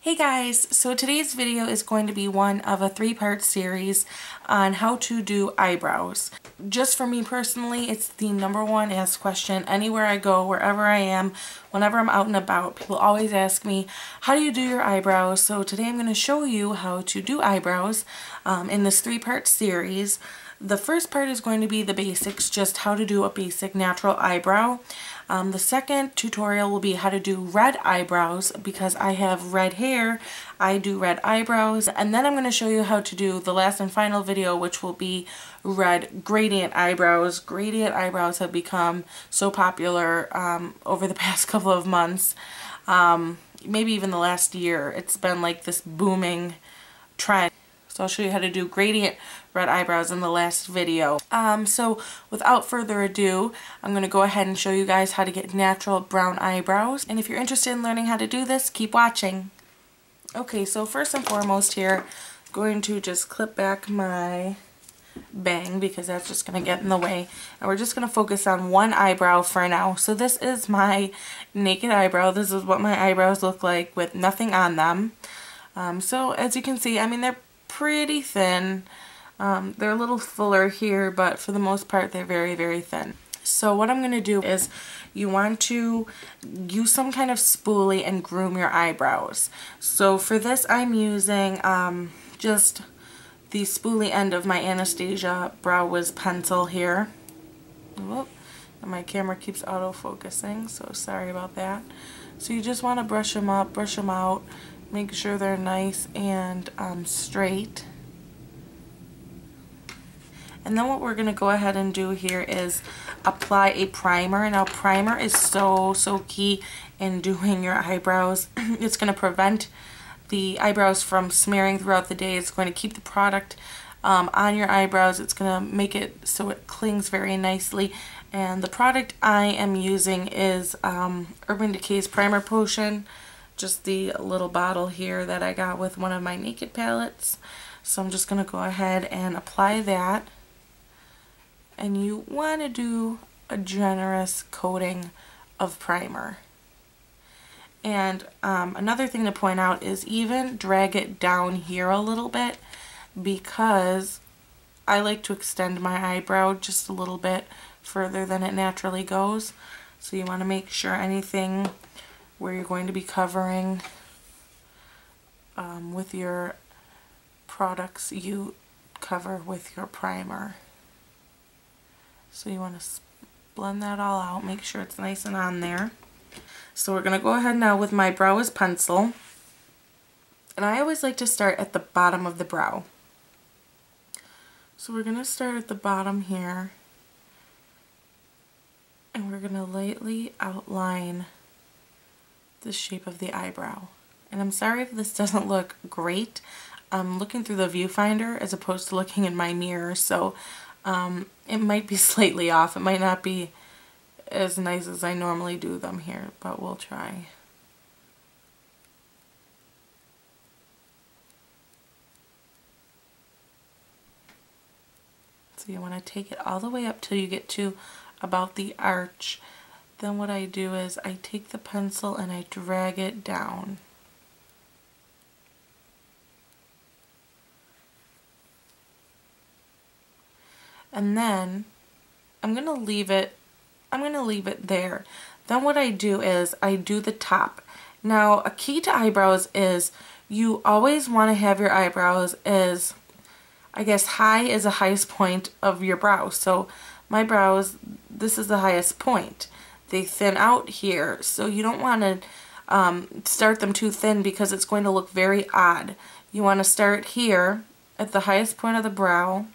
Hey guys, so today's video is going to be one of a three-part series on how to do eyebrows. Just for me personally, it's the #1 asked question anywhere I go, wherever I am, whenever I'm out and about. People always ask me, how do you do your eyebrows? So today I'm going to show you how to do eyebrows in this three-part series. The first part is going to be the basics, just how to do a basic natural eyebrow. The second tutorial will be how to do red eyebrows. Because I have red hair, I do red eyebrows. And then I'm going to show you how to do the last and final video, which will be red gradient eyebrows. Gradient eyebrows have become so popular over the past couple of months. Maybe even the last year. It's been like this booming trend. So I'll show you how to do gradient red eyebrows in the last video. So without further ado, I'm going to go ahead and show you guys how to get natural brown eyebrows. And if you're interested in learning how to do this, keep watching. Okay, so first and foremost here, I'm going to just clip back my bang because that's just going to get in the way. And we're just going to focus on one eyebrow for now. So this is my naked eyebrow. This is what my eyebrows look like with nothing on them. So as you can see, I mean, they're pretty thin. They're a little fuller here, but for the most part they're very, very thin. So what I'm going to do is you want to use some kind of spoolie and groom your eyebrows. So for this I'm using just the spoolie end of my Anastasia Brow Wiz pencil here. Whoop. And my camera keeps auto-focusing, so sorry about that. So you just want to brush them up, brush them out. Make sure they're nice and straight. And then what we're going to go ahead and do here is apply a primer. Now primer is so key in doing your eyebrows. It's going to prevent the eyebrows from smearing throughout the day. It's going to keep the product on your eyebrows. It's going to make it so it clings very nicely. And the product I am using is Urban Decay's Primer Potion. Just the little bottle here that I got with one of my Naked palettes. So I'm just going to go ahead and apply that. And you want to do a generous coating of primer. And another thing to point out is even drag it down here a little bit, because I like to extend my eyebrow just a little bit further than it naturally goes. So you want to make sure anything where you're going to be covering with your products, you cover with your primer. So you want to blend that all out, make sure it's nice and on there. So we're going to go ahead now with my Brow Wiz pencil. And I always like to start at the bottom of the brow. So we're going to start at the bottom here. And we're going to lightly outline the shape of the eyebrow. And I'm sorry if this doesn't look great. I'm looking through the viewfinder as opposed to looking in my mirror, so it might be slightly off. It might not be as nice as I normally do them here, but we'll try. So you want to take it all the way up till you get to about the arch. Then what I do is I take the pencil and I drag it down. And then I'm going to leave it there. Then what I do is I do the top. Now a key to eyebrows is you always want to have your eyebrows as, I guess, high as the highest point of your brow. So my brows, this is the highest point. They thin out here, so you don't want to start them too thin because it's going to look very odd. You want to start here at the highest point of the brow,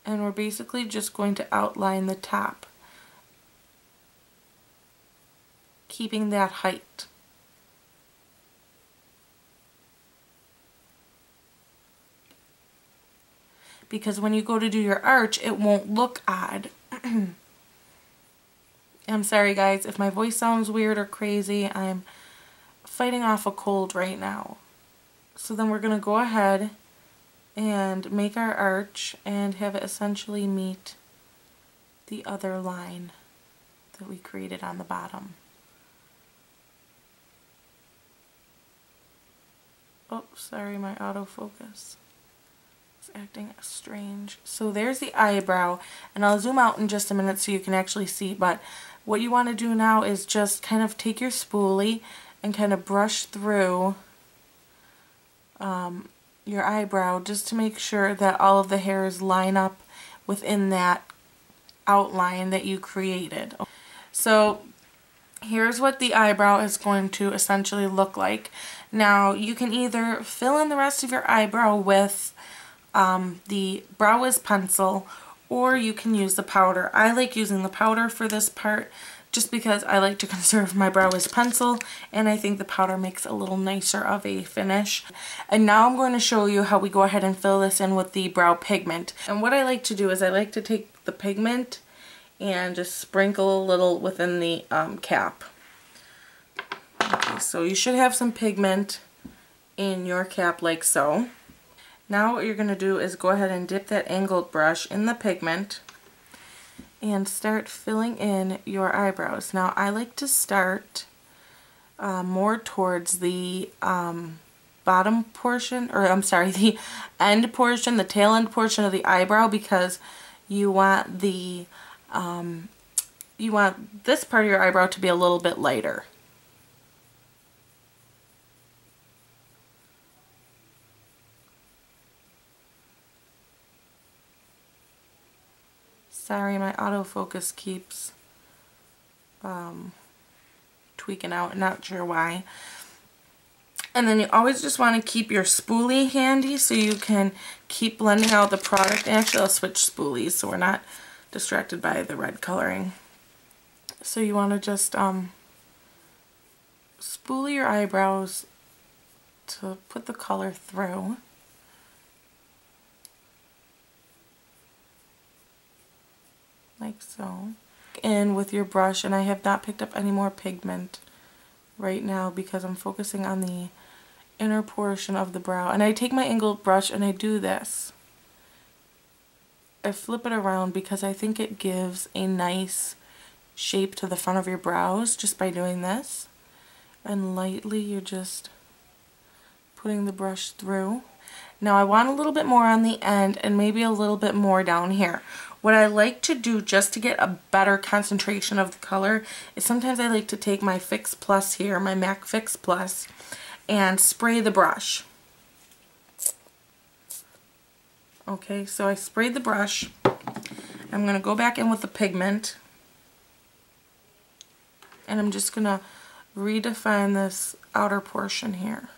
and we're basically just going to outline the top, keeping that height. Because when you go to do your arch, it won't look odd. I'm sorry guys if my voice sounds weird or crazy. I'm fighting off a cold right now. So then we're going to go ahead and make our arch and have it essentially meet the other line that we created on the bottom. Oh, sorry, my autofocus is acting strange. So there's the eyebrow, and I'll zoom out in just a minute so you can actually see, but what you want to do now is just kind of take your spoolie and kind of brush through your eyebrow just to make sure that all of the hairs line up within that outline that you created. So here's what the eyebrow is going to essentially look like. Now you can either fill in the rest of your eyebrow with the Brow Wiz pencil, or you can use the powder. I like using the powder for this part just because I like to conserve my Brow Wiz pencil, and I think the powder makes a little nicer of a finish. And now I'm going to show you how we go ahead and fill this in with the brow pigment. And what I like to do is I like to take the pigment and just sprinkle a little within the cap. Okay, so you should have some pigment in your cap like so. Now what you're going to do is go ahead and dip that angled brush in the pigment and start filling in your eyebrows. Now I like to start more towards the bottom portion, or I'm sorry, the end portion, the tail end portion of the eyebrow, because you want the you want this part of your eyebrow to be a little bit lighter. Sorry, my autofocus keeps tweaking out, not sure why. And then you always just want to keep your spoolie handy so you can keep blending out the product. Actually, I'll switch spoolies so we're not distracted by the red coloring. So you want to just spoolie your eyebrows to put the color through. Like so. In with your brush, and I have not picked up any more pigment right now because I'm focusing on the inner portion of the brow. And I take my angled brush and I do this. I flip it around because I think it gives a nice shape to the front of your brows just by doing this. And lightly you're just putting the brush through. Now I want a little bit more on the end and maybe a little bit more down here. What I like to do just to get a better concentration of the color is sometimes I like to take my Fix Plus here, my MAC Fix Plus, and spray the brush. Okay, so I sprayed the brush. I'm going to go back in with the pigment, and I'm just going to redefine this outer portion here.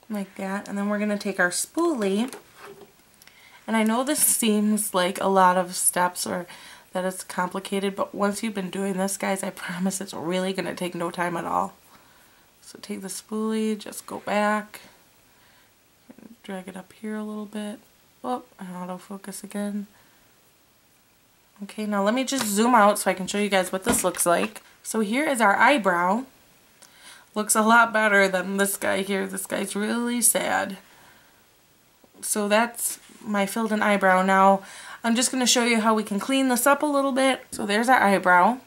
Like that, and then we're going to take our spoolie, and I know this seems like a lot of steps or that it's complicated, but once you've been doing this, guys, I promise it's really going to take no time at all. So take the spoolie, just go back, drag it up here a little bit, oh, and autofocus again. Okay, now let me just zoom out so I can show you guys what this looks like. So here is our eyebrow. Looks a lot better than this guy here. This guy's really sad. So that's my filled in eyebrow. Now I'm just going to show you how we can clean this up a little bit. So there's our eyebrow.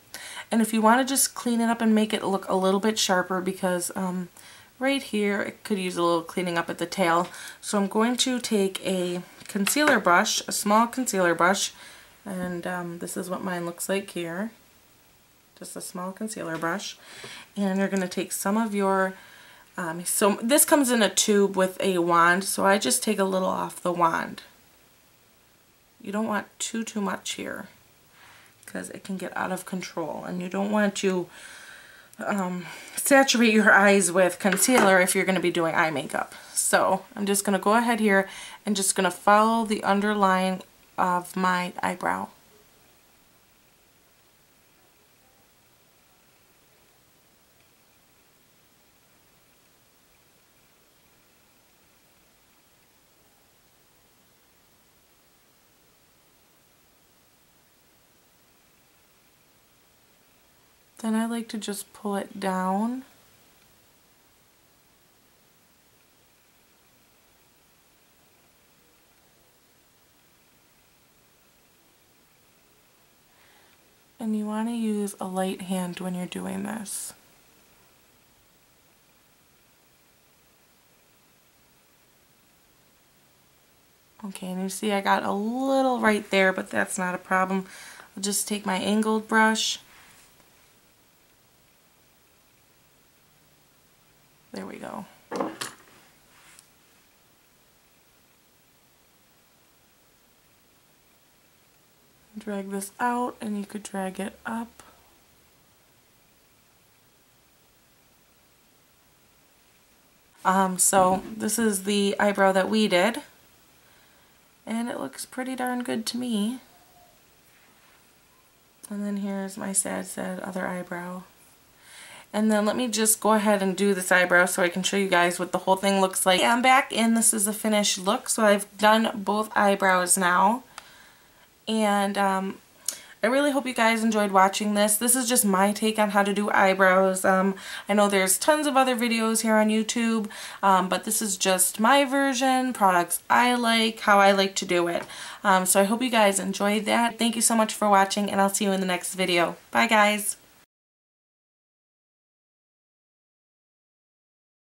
And if you want to just clean it up and make it look a little bit sharper, because right here it could use a little cleaning up at the tail. So I'm going to take a concealer brush, a small concealer brush, and this is what mine looks like here. Just a small concealer brush, and you're going to take some of your, so this comes in a tube with a wand, so I just take a little off the wand. You don't want too much here because it can get out of control, and you don't want to saturate your eyes with concealer if you're going to be doing eye makeup. So I'm just going to go ahead here and just going to follow the underline of my eyebrow. Then I like to just pull it down. And you want to use a light hand when you're doing this. Okay, and you see I got a little right there, but that's not a problem. I'll just take my angled brush. There we go. Drag this out, and you could drag it up. So this is the eyebrow that we did, and it looks pretty darn good to me. And then here's my sad other eyebrow. And then let me just go ahead and do this eyebrow so I can show you guys what the whole thing looks like. I'm back in. This is the finished look. So I've done both eyebrows now. And I really hope you guys enjoyed watching this. This is just my take on how to do eyebrows. I know there's tons of other videos here on YouTube, but this is just my version, products I like, how I like to do it. So I hope you guys enjoyed that. Thank you so much for watching, and I'll see you in the next video. Bye guys!